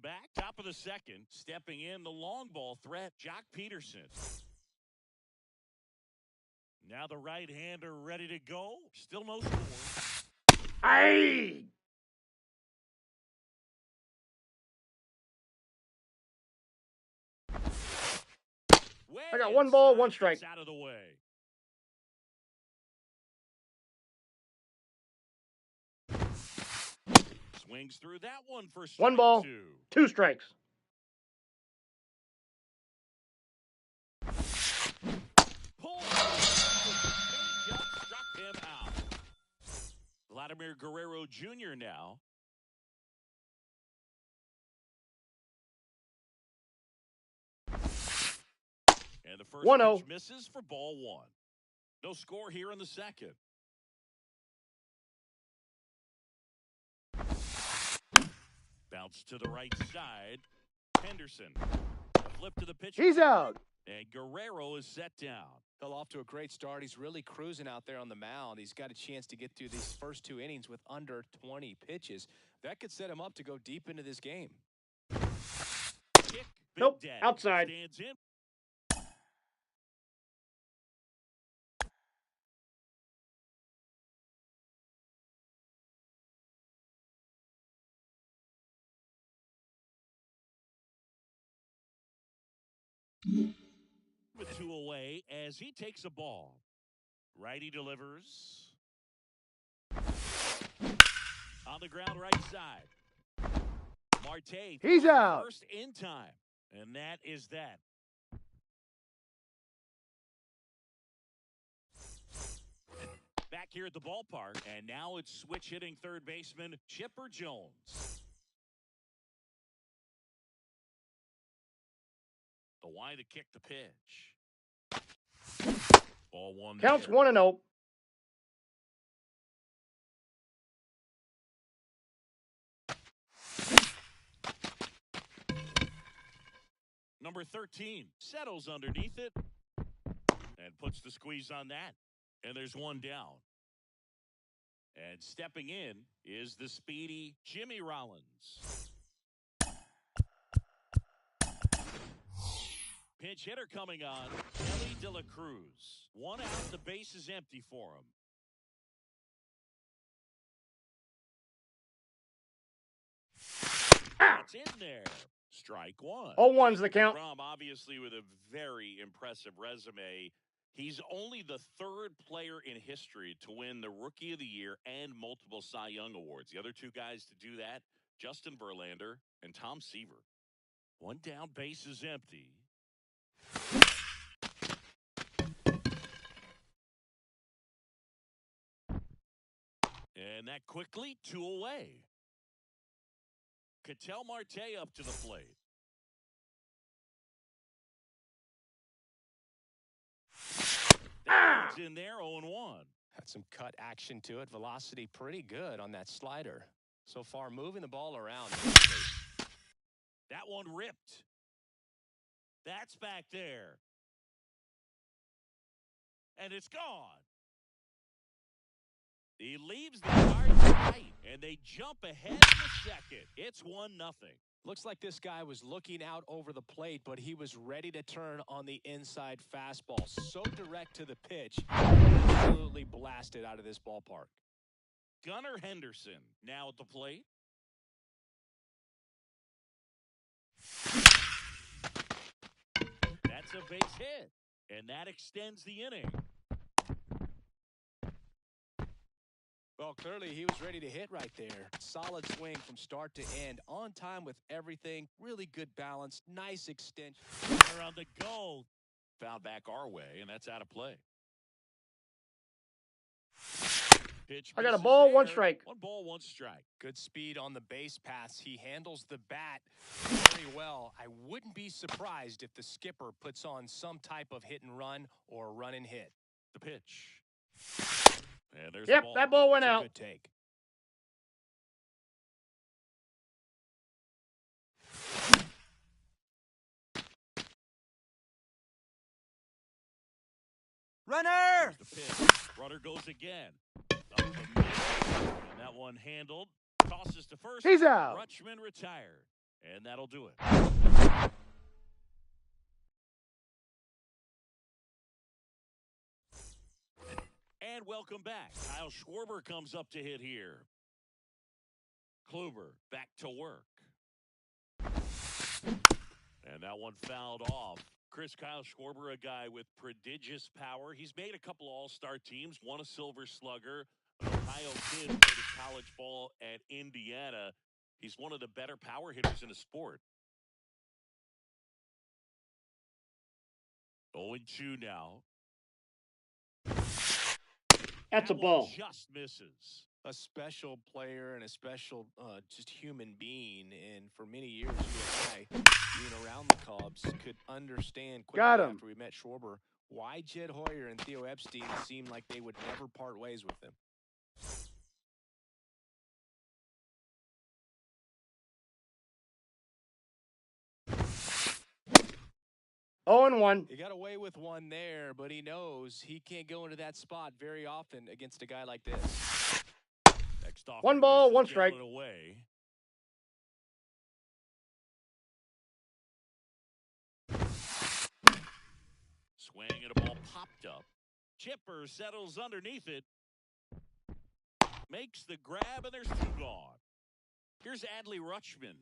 back. Top of the second, stepping in the long ball threat, Jock Peterson. Now the right-hander ready to go. Still no score. Aye! I got 1 ball, 1 strike. Out of the way. Swings through that one for strike 1 ball, 2 strikes. Pulled. Struck him out. Vladimir Guerrero Jr. now. And the first 1-0. pitch misses for ball 1. No score here in the second. Bounce to the right side. Henderson. A flip to the pitch. He's out. And Guerrero is set down. Well, off to a great start. He's really cruising out there on the mound. He's got a chance to get through these first 2 innings with under 20 pitches. That could set him up to go deep into this game. Kick, nope, Dad outside. Stands in. With 2 away as he takes a ball. Righty delivers. On the ground right side. Marte. He's out. First in time. And that is that. Back here at the ballpark. And now it's switch hitting third baseman Chipper Jones. The why to kick the pitch. Ball 1. Counts there. 1-0. Number 13 settles underneath it and puts the squeeze on that. And there's 1 down. And stepping in is the speedy Jimmy Rollins. Pinch hitter coming on, Elly De La Cruz. 1 out, the base is empty for him. That's in there. Strike 1. 0-1's the count. Rom, obviously, with a very impressive resume. He's only the 3rd player in history to win the Rookie of the Year and multiple Cy Young awards. The other 2 guys to do that, Justin Verlander and Tom Seaver. 1 down, base is empty. And that quickly, 2 away. Ketel Marte up to the plate. That's in there, 0-1. Had some cut action to it. Velocity pretty good on that slider. So far, moving the ball around. That one ripped. That's back there. And it's gone. He leaves the yard tight, and they jump ahead in the second. It's 1-0. Looks like this guy was looking out over the plate, but he was ready to turn on the inside fastball. So direct to the pitch, absolutely blasted out of this ballpark. Gunnar Henderson now at the plate. That's a base hit, and that extends the inning. Well, clearly he was ready to hit right there. Solid swing from start to end. On time with everything. Really good balance. Nice extension. They're on the go. Foul back our way, and that's out of play. Pitch I got a ball, 1 strike. 1 ball, 1 strike. Good speed on the base pass. He handles the bat very well. I wouldn't be surprised if the skipper puts on some type of hit and run or run and hit. The pitch. And there's Yep, the ball. that ball went It's a out. good take. Runner! Here's the pitch. Runner goes again. Up the middle. And that one handled. Tosses to first. He's out. Rutschman retired. And that'll do it. And welcome back. Kyle Schwarber comes up to hit here. Kluber back to work. And that one fouled off. Kyle Schwarber, a guy with prodigious power. He's made a couple all-star teams, won a Silver Slugger. An Ohio kid played his college ball at Indiana. He's one of the better power hitters in the sport. 0-2 now. That's a ball. Just misses. A special player and a special just human being. And for many years, you and I, being around the Cubs, could understand quickly after we met Schwarber why Jed Hoyer and Theo Epstein seemed like they would never part ways with him. Oh, and 1. He got away with one there, but he knows he can't go into that spot very often against a guy like this. Next off, 1 ball, 1 strike. Away. Swing and a ball popped up. Chipper settles underneath it. Makes the grab, and there's 2 gone. Here's Adley Rutschman.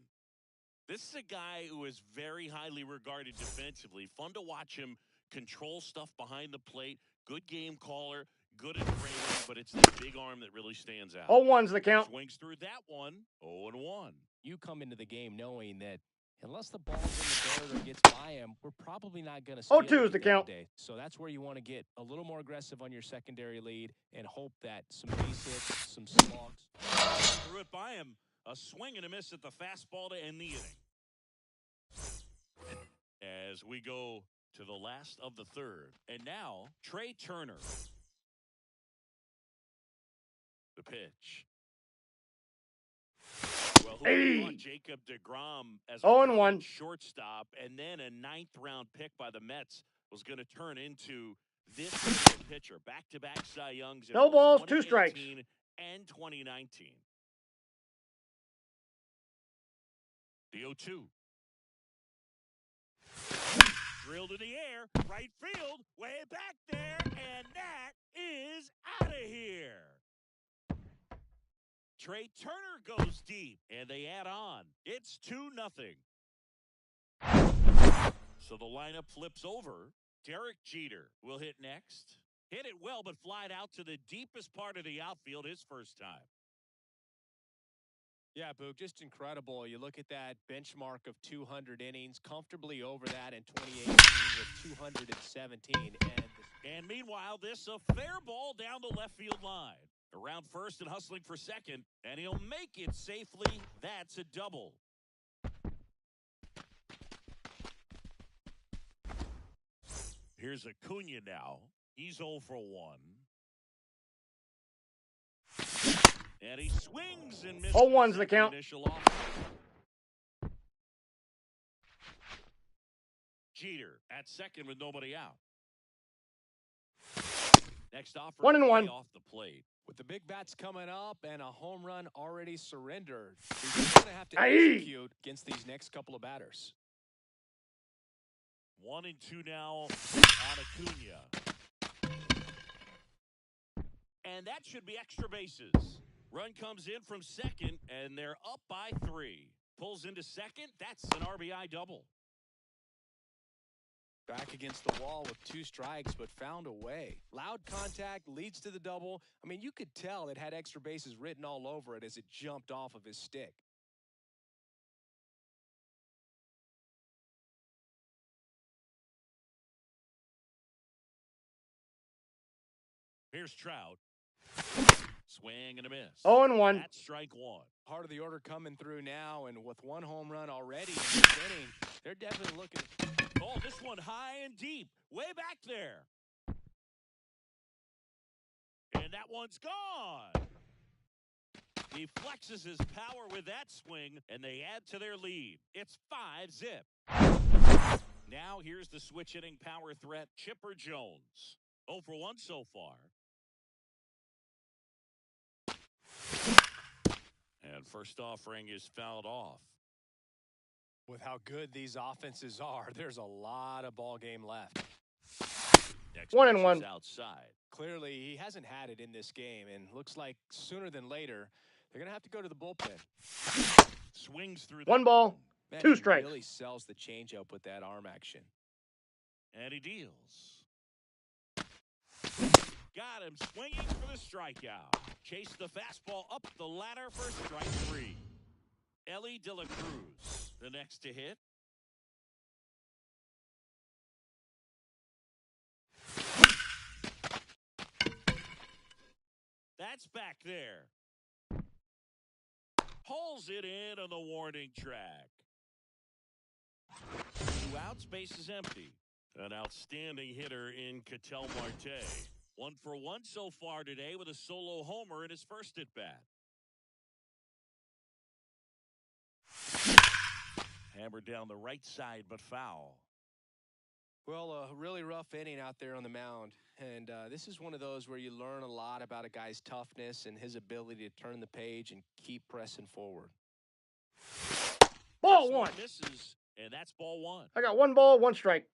This is a guy who is very highly regarded defensively. Fun to watch him control stuff behind the plate. Good game caller. Good at framing, but it's that big arm that really stands out. 0-1's the count. Swings through that one. 0-1. You come into the game knowing that unless the ball's in the dirt or gets by him, we're probably not going to see 0-2 is the count. today. So that's where you want to get a little more aggressive on your secondary lead and hope that some base hits, some slugs. Threw it by him. A swing and a miss at the fastball to end the inning. As we go to the last of the third. And now, Trey Turner. The pitch. Well, who thought Jacob deGrom as a 0-1 shortstop and then a 9th-round pick by the Mets was going to turn into this pitcher. Back-to-back Cy Youngs in No balls, 2 strikes. And 2019. The 0-2. Drilled in the air, right field, way back there, and that is out of here. Trey Turner goes deep, and they add on. It's 2-0. So the lineup flips over. Derek Jeter will hit next. Hit it well, but flied out to the deepest part of the outfield his first time. Yeah, Boog, just incredible. You look at that benchmark of 200 innings, comfortably over that in 2018 with 217. And meanwhile, this a fair ball down the left field line. Around first and hustling for second, and he'll make it safely. That's a double. Here's Acuna now. He's 0 for 1. And he swings and misses. 0-1's the count. Jeter at second with nobody out. Next offer 1-1 off the plate. With the big bats coming up and a home run already surrendered, he's going to have to execute against these next couple of batters. 1-2 now on Acuna. And that should be extra bases. Run comes in from second, and they're up by 3. Pulls into second. That's an RBI double. Back against the wall with 2 strikes, but found a way. Loud contact leads to the double. I mean, you could tell it had extra bases written all over it as it jumped off of his stick. Here's Trout. Swing and a miss. 0-1. That's strike 1. Part of the order coming through now, and with 1 home run already in this inning, they're definitely looking. Oh, this one high and deep, way back there. And that one's gone. He flexes his power with that swing, and they add to their lead. It's 5-zip. Now here's the switch hitting power threat, Chipper Jones. 0 for 1 so far. And first offering is fouled off. With how good these offenses are, there's a lot of ball game left. Next 1-1. Outside. Clearly, he hasn't had it in this game, and looks like sooner than later, they're going to have to go to the bullpen. Swings through. 1 ball, Man, 2 he strikes. really sells the changeup with that arm action. And he deals. Got him swinging for the strikeout. Chased the fastball up the ladder for strike 3. Elly De La Cruz, the next to hit. That's back there. Pulls it in on the warning track. 2 outs, base is empty. An outstanding hitter in Ketel Marte. 1 for 1 so far today with a solo homer in his first at-bat. Hammered down the right side, but foul. Well, a really rough inning out there on the mound. And this is one of those where you learn a lot about a guy's toughness and his ability to turn the page and keep pressing forward. Ball 1. Misses, and that's ball 1. I got 1 ball, 1 strike.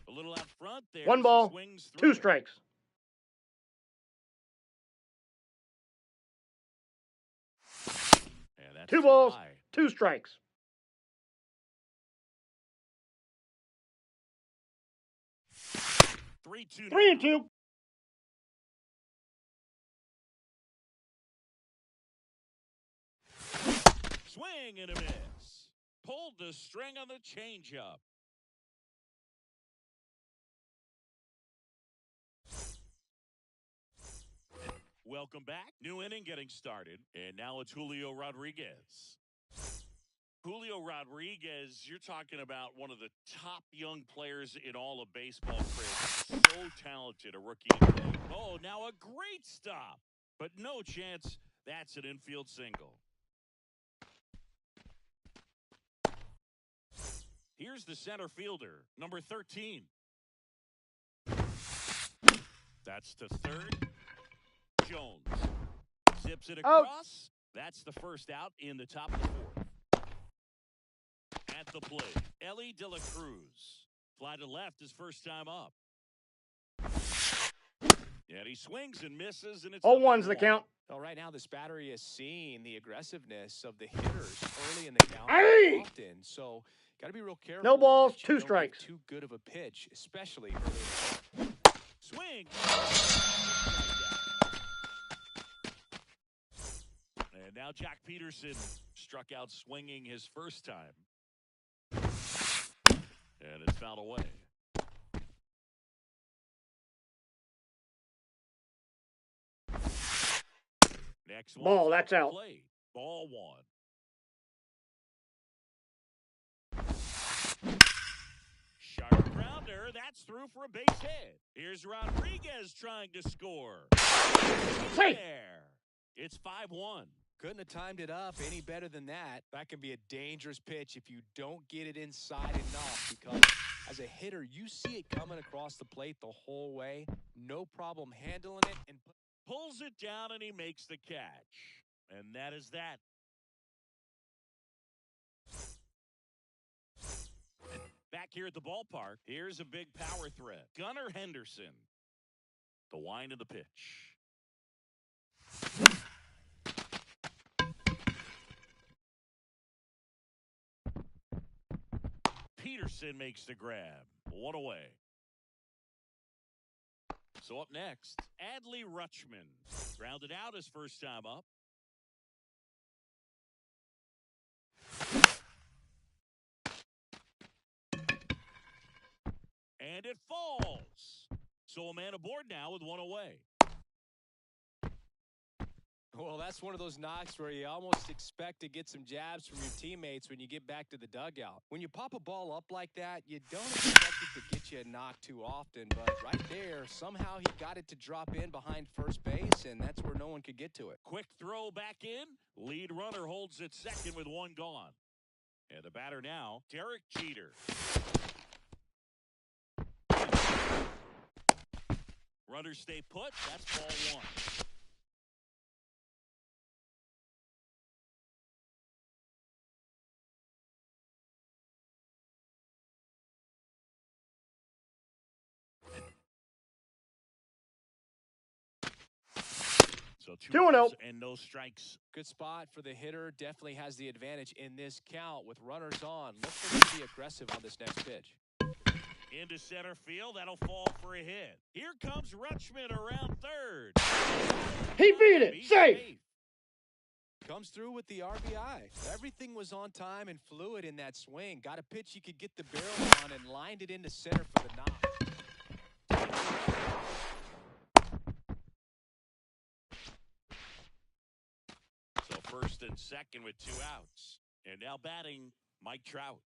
A little out front there. 1 ball, swings 2 through. strikes. And that's 2 balls, high. 2 strikes. Three, 3-2. Swing and a miss. Pulled the string on the changeup. Welcome back. New inning getting started. And now it's Julio Rodriguez. Julio Rodriguez, you're talking about one of the top young players in all of baseball. Chris. So talented, a rookie. Oh, now a great stop. But no chance that's an infield single. Here's the center fielder, number 13. That's to third. Jones zips it across. That's the first out in the top of the 4th. At the plate, Elly De La Cruz. Fly to left his first time up. And he swings and misses, and it's 0-1's the count. Well, right now this battery is seeing the aggressiveness of the hitters early in the count often. So got to be real careful. No balls, that you 2 don't strikes. get too good of a pitch, especially early. Swing. And now Jack Peterson struck out swinging his first time. And it's fouled away. Next one. Ball, that's out. Play. Ball 1. Sharp grounder. That's through for a base hit. Here's Rodriguez trying to score. Safe. There. It's 5-1. Couldn't have timed it up any better than that. That can be a dangerous pitch if you don't get it inside enough, because as a hitter, you see it coming across the plate the whole way. No problem handling it, and pulls it down, and he makes the catch. And that is that. Back here at the ballpark, here's a big power threat. Gunnar Henderson. The wind of the pitch. Peterson makes the grab. 1 away. So up next, Adley Rutschman. Grounded out his first time up. And it falls. So a man aboard now with 1 away. well, that's one of those knocks where you almost expect to get some jabs from your teammates when you get back to the dugout. When you pop a ball up like that, you don't expect it to get you a knock too often, but right there, somehow he got it to drop in behind first base, and that's where no one could get to it. Quick throw back in. Lead runner holds it second with 1 gone. And the batter now, Derek Jeter. Runners stay put. That's ball one. So 2-0 and no strikes. Good spot for the hitter. Definitely has the advantage in this count with runners on. Look for him to be aggressive on this next pitch. Into center field. That'll fall for a hit. Here comes Rutschman around third. He beat it. Safe. Comes through with the RBI. Everything was on time and fluid in that swing. Got a pitch he could get the barrel on and lined it into center for the knock. So first and second with 2 outs. And now batting Mike Trout.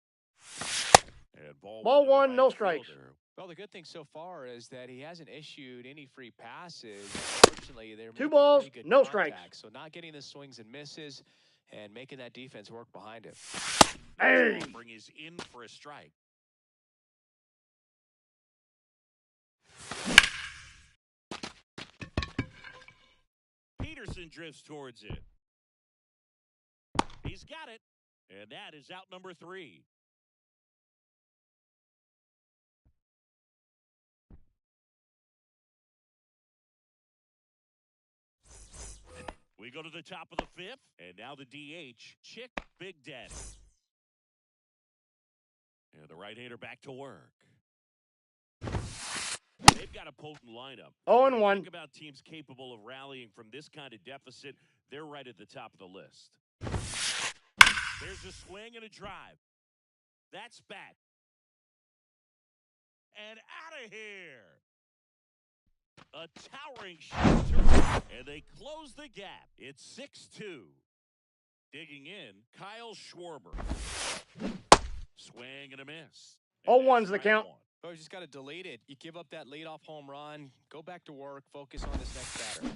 And ball one, no strikes. Well, the good thing so far is that he hasn't issued any free passes. Fortunately, they're 2 balls, pretty good no contact, strikes. So not getting the swings and misses and making that defense work behind him. Hey. Bring is in for a strike. Peterson drifts towards it. He's got it. And that is out number 3. We go to the top of the 5th, and now the DH, Chick Big Daddy. And the right-hander back to work. They've got a potent lineup. 0-1. Think about teams capable of rallying from this kind of deficit. They're right at the top of the list. There's a swing and a drive. That's back. And out of here. A towering shot to right, and they close the gap. It's 6-2. Digging in, Kyle Schwarber. Swing and a miss. 0-1's the count. Oh, you just got to delete it. You give up that leadoff home run. Go back to work. Focus on this next batter.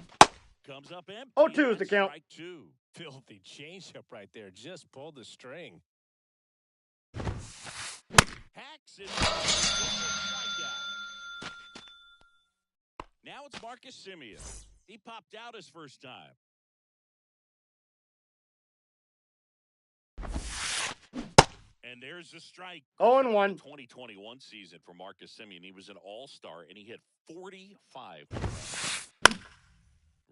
Comes up empty. 0-2 is the count. Strike 2. Filthy changeup right there. Just pulled the string. Hacks it. Now it's Marcus Semien. He popped out his first time. And there's the strike. 0-1. 2021 season for Marcus Semien. He was an all-star, and he hit 45.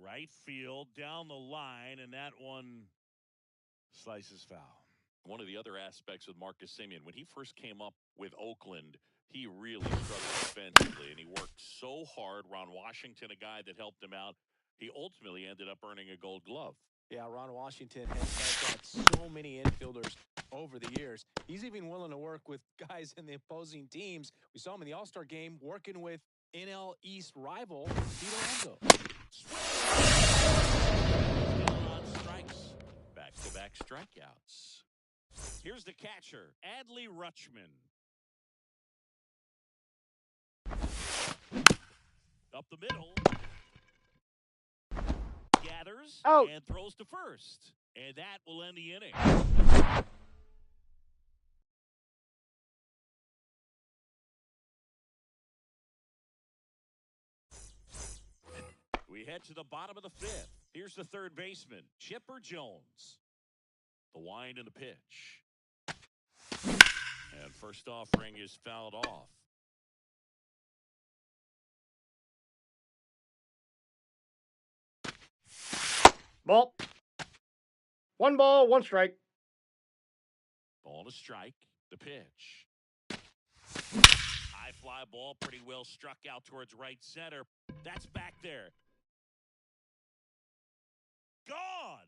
Right field, down the line, and that one slices foul. One of the other aspects with Marcus Semien, when he first came up with Oakland, he really struggled defensively, and he worked so hard. Ron Washington, a guy that helped him out, he ultimately ended up earning a Gold Glove. Yeah, Ron Washington has helped out so many infielders over the years. He's even willing to work with guys in the opposing teams. We saw him in the All-Star game working with NL East rival Pete Alonso. On strikes. Back-to-back strikeouts. Here's the catcher, Adley Rutschman. Up the middle. Gathers out and throws to first. And that will end the inning. We head to the bottom of the 5th. Here's the third baseman, Chipper Jones. The wind and the pitch. And first offering is fouled off. Ball. 1 ball, 1 strike. Ball to strike. The pitch. High fly ball, pretty well struck out towards right center. That's back there. Gone.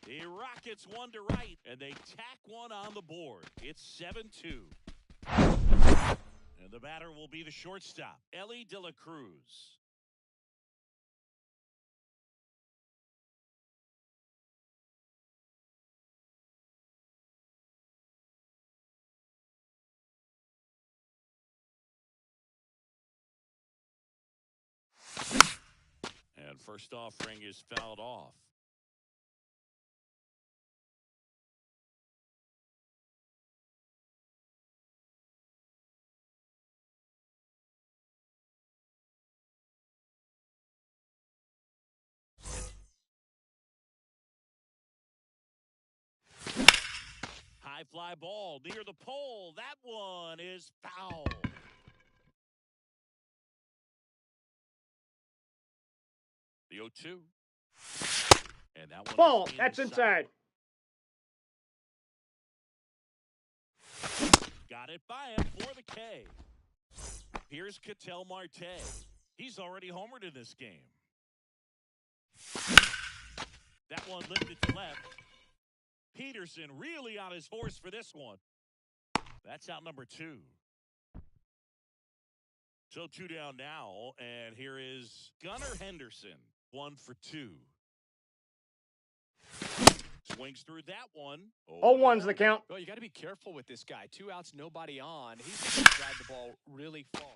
The Rockets one to right, and they tack one on the board. It's 7-2. And the batter will be the shortstop, Elly De La Cruz. And first offering is fouled off. High fly ball near the pole. That one is foul. The 0-2. And that one Ball. is That's inside. Got it by him for the K. Here's Ketel Marte. He's already homered in this game. That one lifted to left. Peterson really on his horse for this one. That's out number 2. So 2 down now, and here is Gunnar Henderson. 1 for 2. Swings through that one. 0-1's the count. Well, you got to be careful with this guy. 2 outs, nobody on. He's going to drive the ball really far.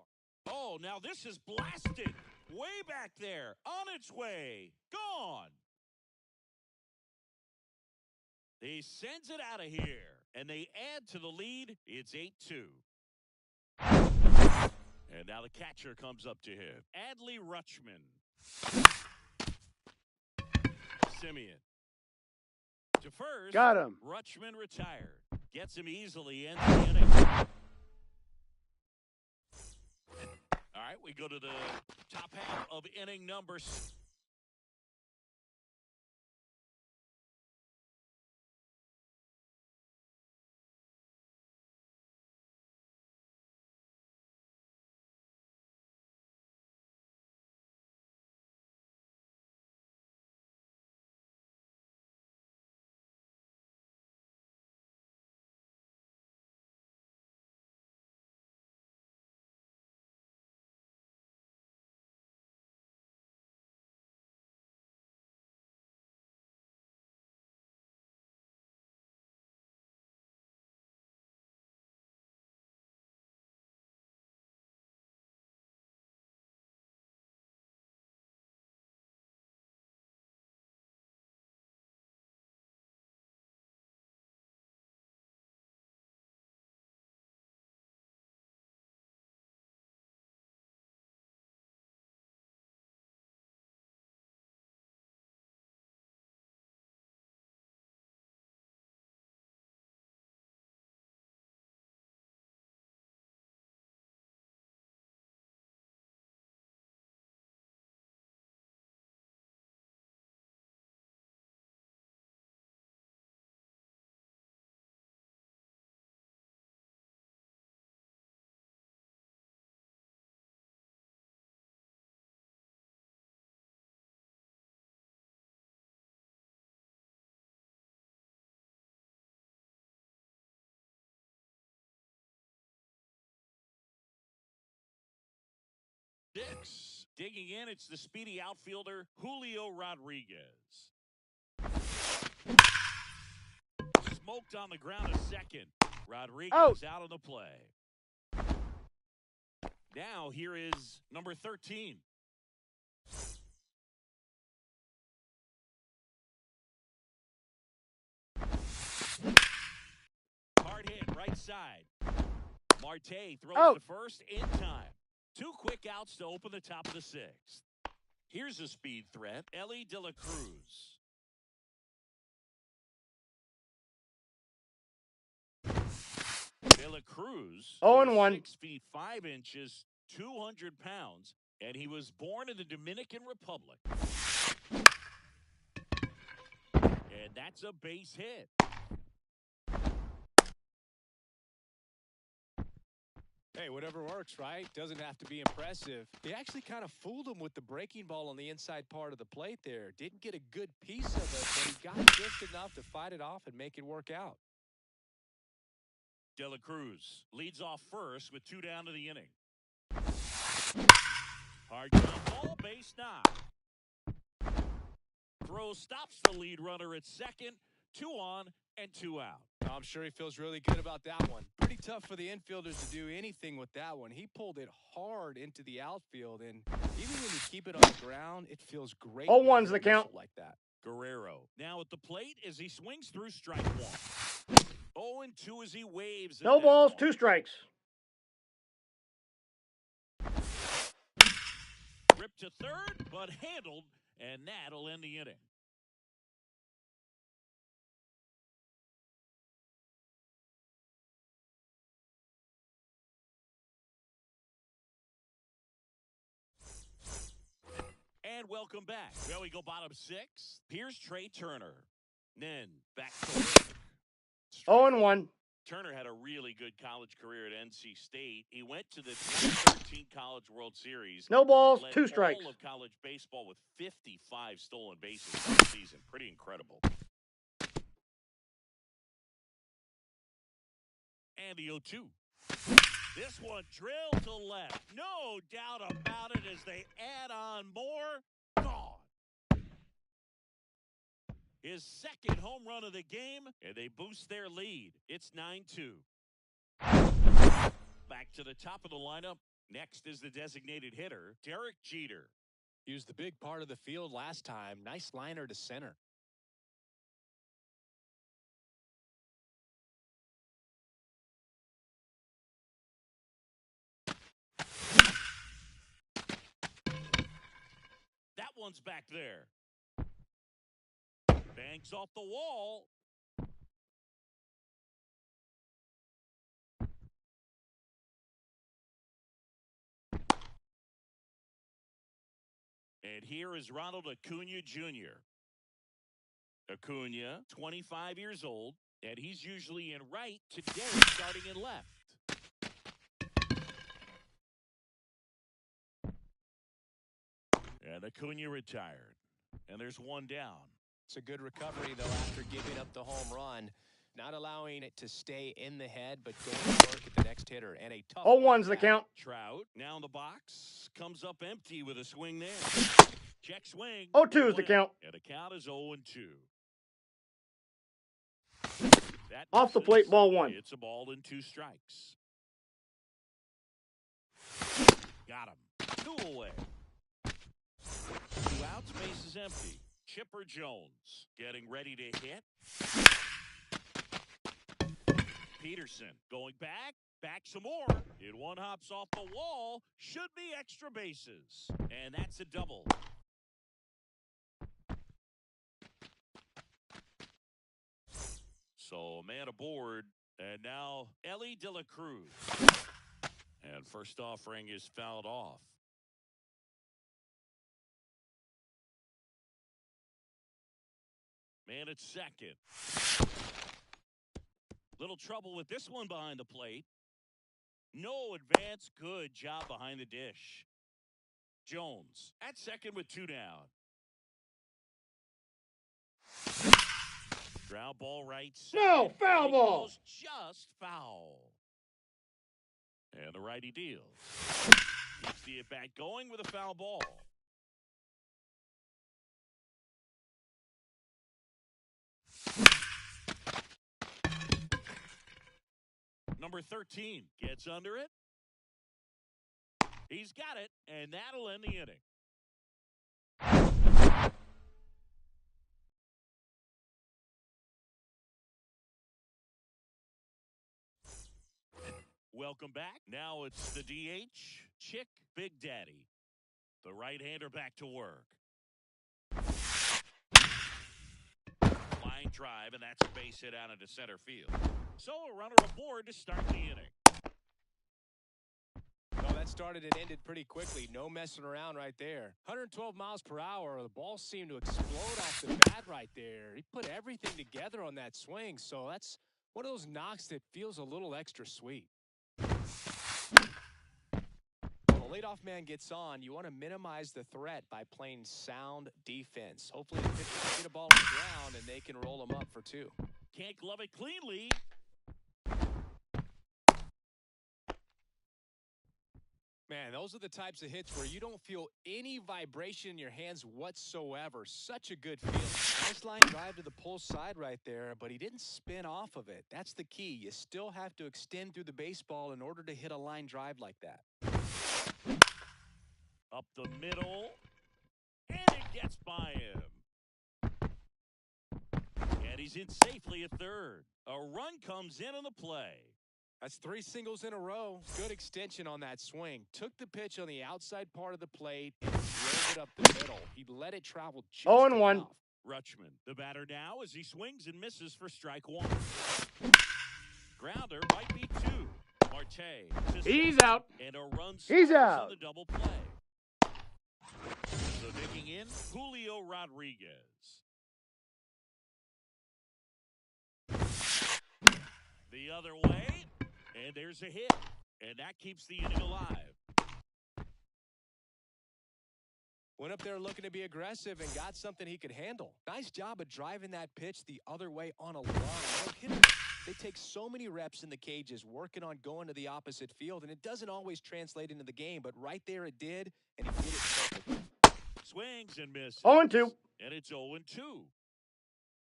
Oh, now this is blasted. Way back there. On its way. Gone. He sends it out of here, and they add to the lead. It's 8-2. And now the catcher comes up to him. Adley Rutschman. Simeon. To first. Got him. Rutschman retired. Gets him easily into the inning. All right, we go to the top half of inning number 6. Digging in, it's the speedy outfielder, Julio Rodriguez. Smoked on the ground a second. Rodriguez out of the play. Now here is number 13. Hard hit, right side. Marte throws to first in time. 2 quick outs to open the top of the 6th. Here's a speed threat, Elly De La Cruz. De La Cruz, 0-1. 6 feet 5 inches, 200 pounds, and he was born in the Dominican Republic. And that's a base hit. Hey, whatever works, right? Doesn't have to be impressive. He actually kind of fooled him with the breaking ball on the inside part of the plate there. Didn't get a good piece of it, but he got just enough to fight it off and make it work out. De La Cruz leads off first with 2 down to the inning. Hard ground ball, base knock. Throw stops the lead runner at second. 2 on and 2 out. I'm sure he feels really good about that one. Pretty tough for the infielders to do anything with that one. He pulled it hard into the outfield, and even when you keep it on the ground, it feels great. 0-1's the count. Like that. Guerrero now at the plate as he swings through strike 1. 0-2 as he waves. No balls, 2 strikes. Ripped to third, but handled, and that'll end the inning. And welcome back. Well, we go bottom 6. Here's Trey Turner. Then back to work. 0-1. Turner had a really good college career at NC State. He went to the 2013 College World Series. No balls, led 2 strikes. all of college baseball with 55 stolen bases this season. Pretty incredible. And the 0-2. This one drilled to left. No doubt about it as they add on more. Gone. His second home run of the game, and they boost their lead. It's 9-2. Back to the top of the lineup. Next is the designated hitter, Derek Jeter. Used the big part of the field last time. Nice liner to center. That one's back there. Bangs off the wall. And here is Ronald Acuna Jr. Acuna, 25 years old, and he's usually in right, today starting in left. And Acuna retired. And there's one down. It's a good recovery, though, after giving up the home run. Not allowing it to stay in the head, but going to work at the next hitter. And a tough 0-1's the count. Trout, now in the box, comes up empty with a swing there. Check swing. 0-2's the count. And the count is 0-2. That Off the plate, ball 1. It's a ball and 2 strikes. Got him. 2 away. 2 outs, base is empty. Chipper Jones getting ready to hit. Peterson going back some more. It one hops off the wall. Should be extra bases. And that's a double. So man aboard. And now Ellie De La Cruz. And first offering is fouled off. Man at second. Little trouble with this one behind the plate. No advance. Good job behind the dish. Jones at second with 2 down. Ground ball right side. No, foul ball. Just foul. And the righty deals. Keeps the at-bat going with a foul ball. Number 13 gets under it. He's got it, and that'll end the inning. Welcome back. Now it's the DH, Chick Big Daddy. The right-hander back to work. Line drive, and that's a base hit out into center field. So a runner aboard to start the inning. Well, that started and ended pretty quickly. No messing around right there. 112 miles per hour. The ball seemed to explode off the bat right there. He put everything together on that swing, so that's one of those knocks that feels a little extra sweet. When the leadoff man gets on, you want to minimize the threat by playing sound defense. Hopefully the pitcher can get a ball on the ground and they can roll him up for 2. Can't glove it cleanly. Man, those are the types of hits where you don't feel any vibration in your hands whatsoever. Such a good feel. Nice line drive to the pull side right there, but he didn't spin off of it. That's the key. You still have to extend through the baseball in order to hit a line drive like that. Up the middle, and it gets by him. And he's in safely at third. A run comes in on the play. That's 3 singles in a row. Good extension on that swing. Took the pitch on the outside part of the plate and drove it up the middle. He let it travel just 0-1. enough. Rutschman, the batter now as he swings and misses for strike 1. Grounder might be 2. Marte. He's out. And a run He's scores out. on the double play. So digging in, Julio Rodriguez. The other way, and there's a hit. And that keeps the inning alive. Went up there looking to be aggressive and got something he could handle. Nice job of driving that pitch the other way on a line. They take so many reps in the cages working on going to the opposite field, and it doesn't always translate into the game, but right there it did, and he did it perfectly. Swings and misses. 0-2. And it's 0-2.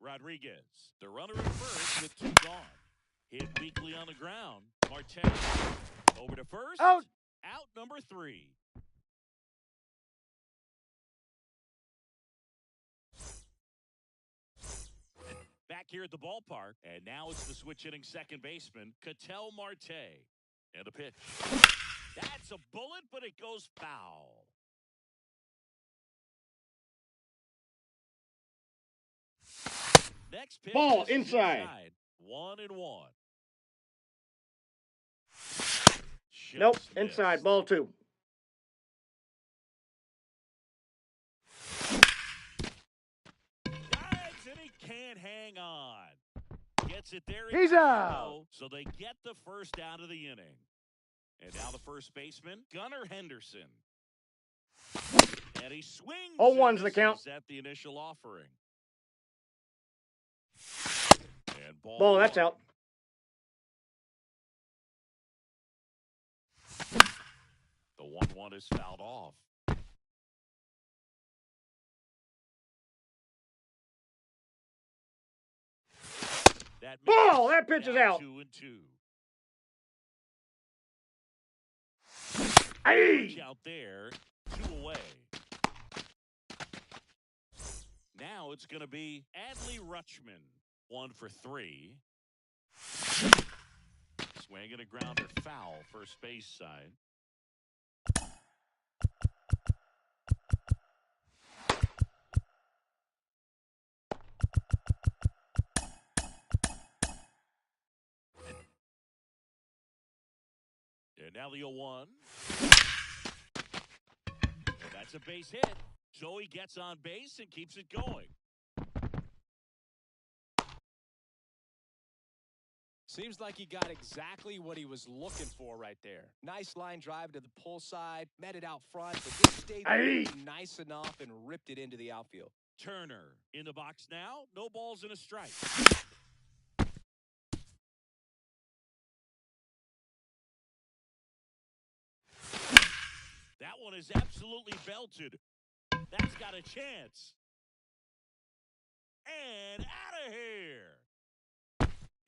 Rodriguez, the runner at first with 2 gone. Hit weakly on the ground. Marte over to first. Out. Out number 3. Back here at the ballpark, and now it's the switch-hitting second baseman, Ketel Marte. And the pitch. That's a bullet, but it goes foul. Next pitch. Ball inside. 1-1. Nope, Just inside. missed. Ball 2. Dives, and he can't hang on. Gets it there. He's out. So they get the first out of the inning. And now the first baseman, Gunnar Henderson. And he swings. 0-1's the count. At the initial offering. And Ball, that's out. The 1-1 is fouled off. That Ball, that pitch is now out. 2-2. Hey! Out there, 2 away. Now it's going to be Adley Rutschman, 1 for 3. Swinging a grounder foul, first base side. And now the 0-1. And that's a base hit. So he gets on base and keeps it going. Seems like he got exactly what he was looking for right there. Nice line drive to the pull side, met it out front, but just stayed nice enough and ripped it into the outfield. Turner in the box now. No balls and a strike. That one is absolutely belted. That's got a chance. And out of here.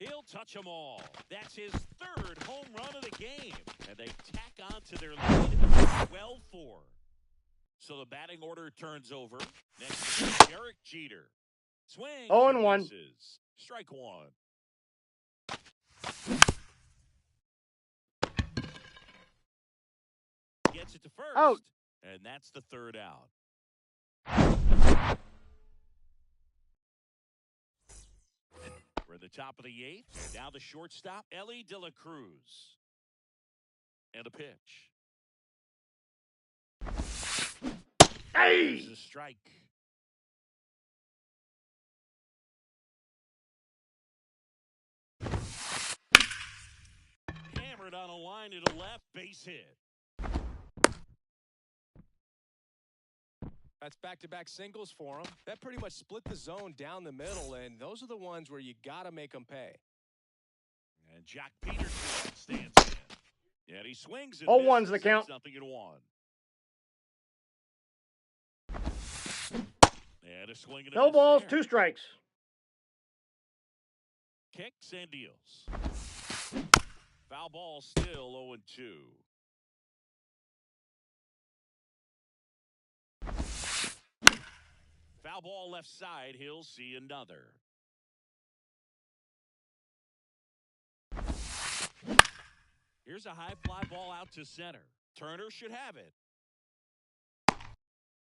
He'll touch them all. That's his 3rd home run of the game. And they tack on to their lead 12-4. So the batting order turns over. Next is Derek Jeter. Swing. 0-1. Strike 1. Gets it to first. Out. And that's the 3rd out. We're at the top of the 8th. And now the shortstop, Elly De La Cruz. And a pitch. Hey! There's a strike. Hammered on a line to the left, base hit. That's back-to-back singles for him. That pretty much split the zone down the middle, and those are the ones where you got to make them pay. And Jack Peterson stands in. And he swings. 0-1's the count. Something in 1. And a swing and a No miss balls, there. 2 strikes. Kicks and deals. Foul ball still 0-2. Foul ball left side. He'll see another. Here's a high fly ball out to center. Turner should have it.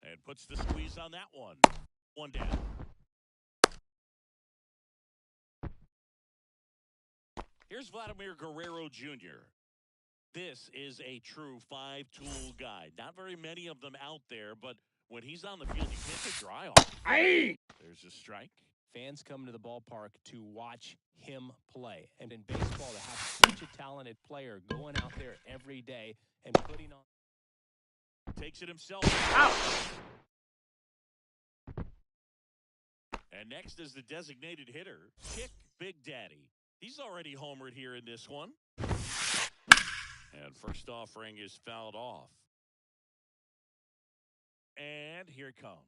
And puts the squeeze on that one. 1 down. Here's Vladimir Guerrero Jr. This is a true five-tool guy. Not very many of them out there, but when he's on the field, you can't take your eye off. Aye. There's a strike. Fans come to the ballpark to watch him play. And in baseball, to have such a talented player going out there every day and putting on... Takes it himself. Out. And next is the designated hitter, Chick Big Daddy. He's already homered here in this one. And first offering is fouled off. And here it comes.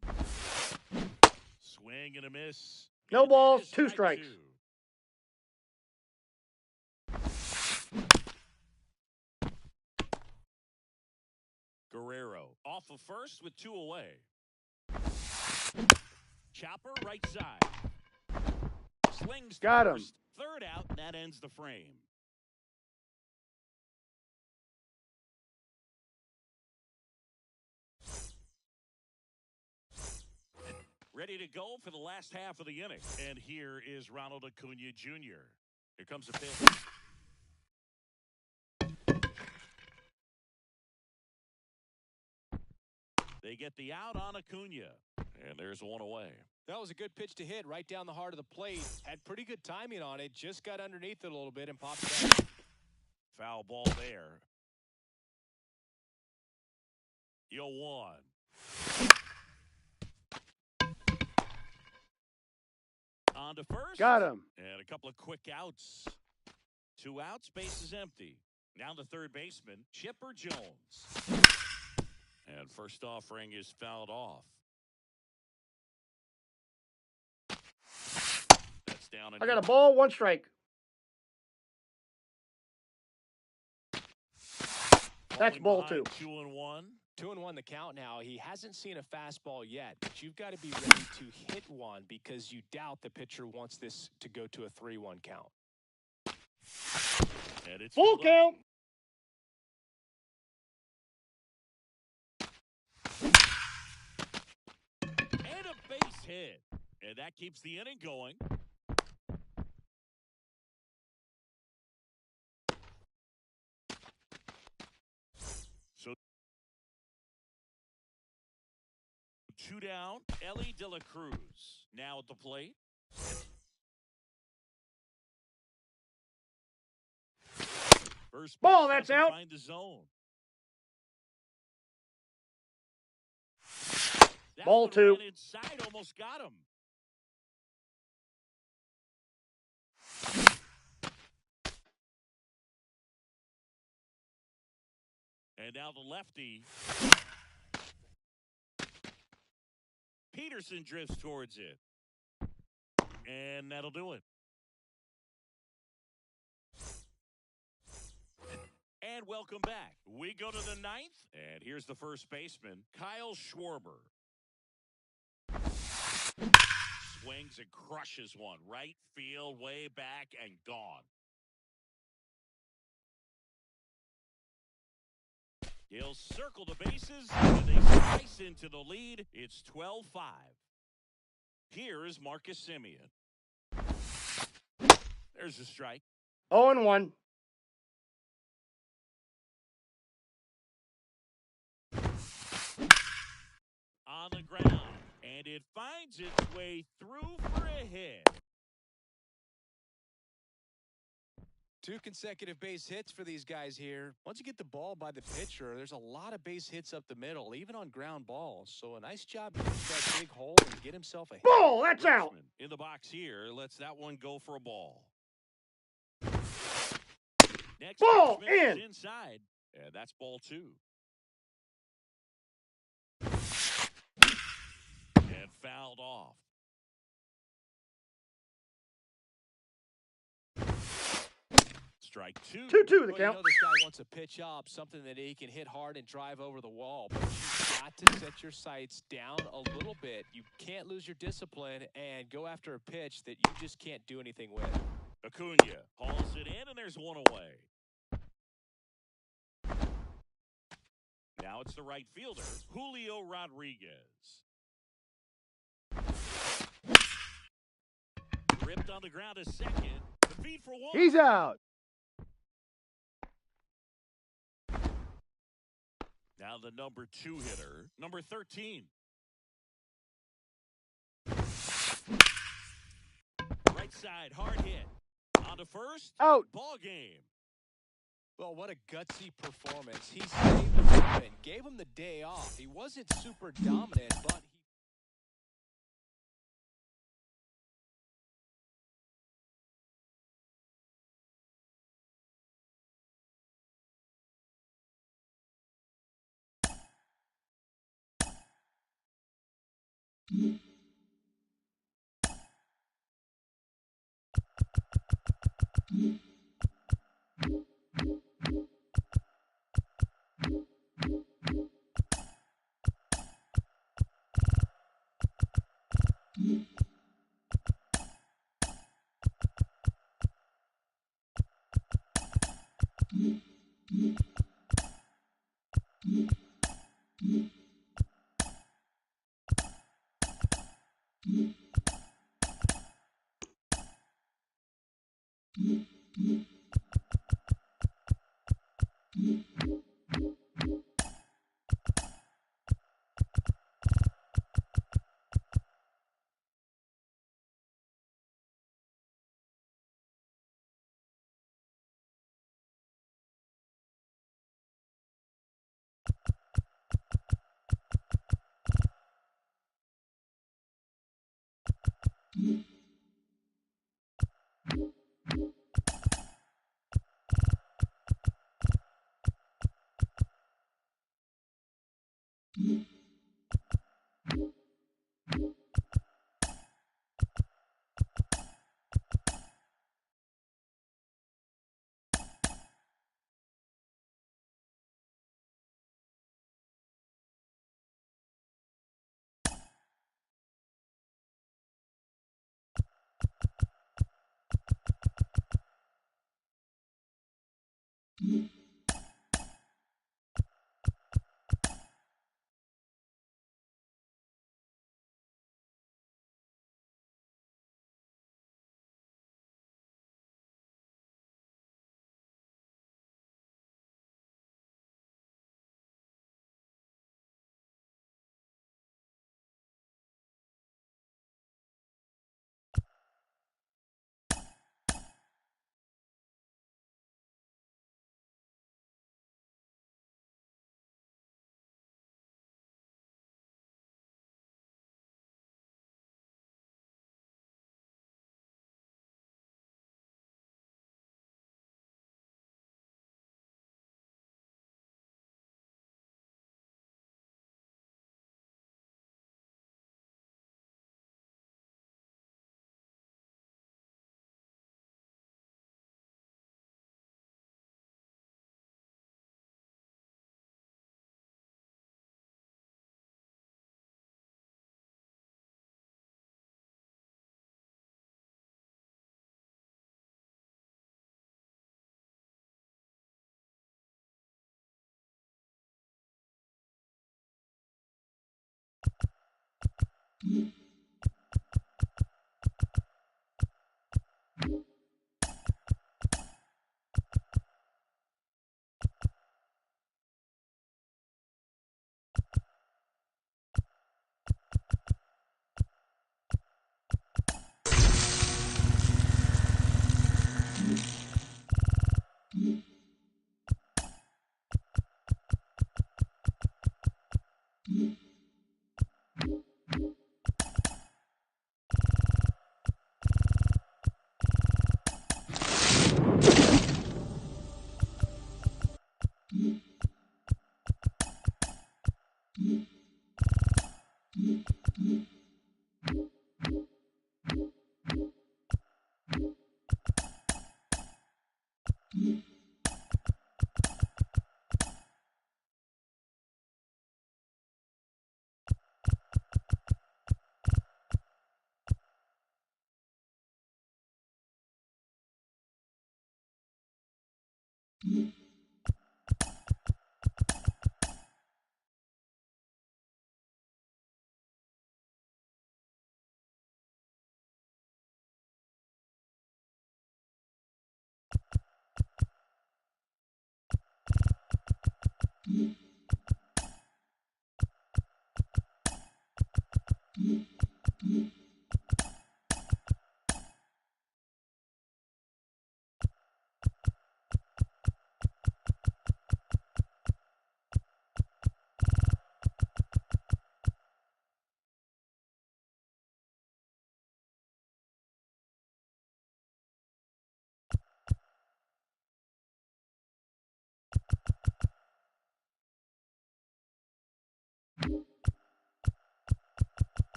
Swing and a miss. No And balls, that is 2 strike strikes. 2. Guerrero off of first with 2 away. Chopper right side. Slings Got him. first. Third out, and that ends the frame. Ready to go for the last half of the inning. And here is Ronald Acuna Jr. Here comes a pitch. They get the out on Acuna. And there's one away. That was a good pitch to hit right down the heart of the plate. Had pretty good timing on it. Just got underneath it a little bit and popped it out. Foul ball there. 0-1. On to first. Got him. And a couple of quick outs. 2 outs, base is empty. Now the third baseman, Chipper Jones. And first offering is fouled off. That's down. I got a ball, 1 strike. That's ball 2. 2-1. 2-1 the count now. He hasn't seen a fastball yet, but you've got to be ready to hit one because you doubt the pitcher wants this to go to a 3-1 count. And it's Full count. And a base hit. And that keeps the inning going. So 2 down. Ellie De La Cruz now at the plate. First Ball, pitch that's doesn't out. Find the zone. That Ball one 2. ran inside, almost got him. And now the lefty. Peterson drifts towards it. And that'll do it. And welcome back. We go to the 9th. And here's the first baseman, Kyle Schwarber. Swings and crushes one. Right field, way back, and gone. He'll circle the bases, and they slice into the lead. It's 12-5. Here is Marcus Semien. There's a strike. 0-1. On the ground, and it finds its way through for a hit. 2 consecutive base hits for these guys here. Once you get the ball by the pitcher, there's a lot of base hits up the middle, even on ground balls. So a nice job to hit that big hole and get himself a hit. Ball, that's out. Richmond in the box here lets that one go for a ball. Next Ball, baseman is in. inside, and that's ball 2. And fouled off. Strike 2. 2-2 the Well, you count. know this guy wants a pitch up, something that he can hit hard and drive over the wall. But you've got to set your sights down a little bit. You can't lose your discipline and go after a pitch that you just can't do anything with. Acuna hauls it in, and there's one away. Now it's the right fielder, Julio Rodriguez. Ripped on the ground a second. The feed for one. He's out. Now the number 2 hitter, number 13. Right side, hard hit. On to first. Out. Ball game. Well, what a gutsy performance. He saved the win, gave him the day off. He wasn't super dominant, but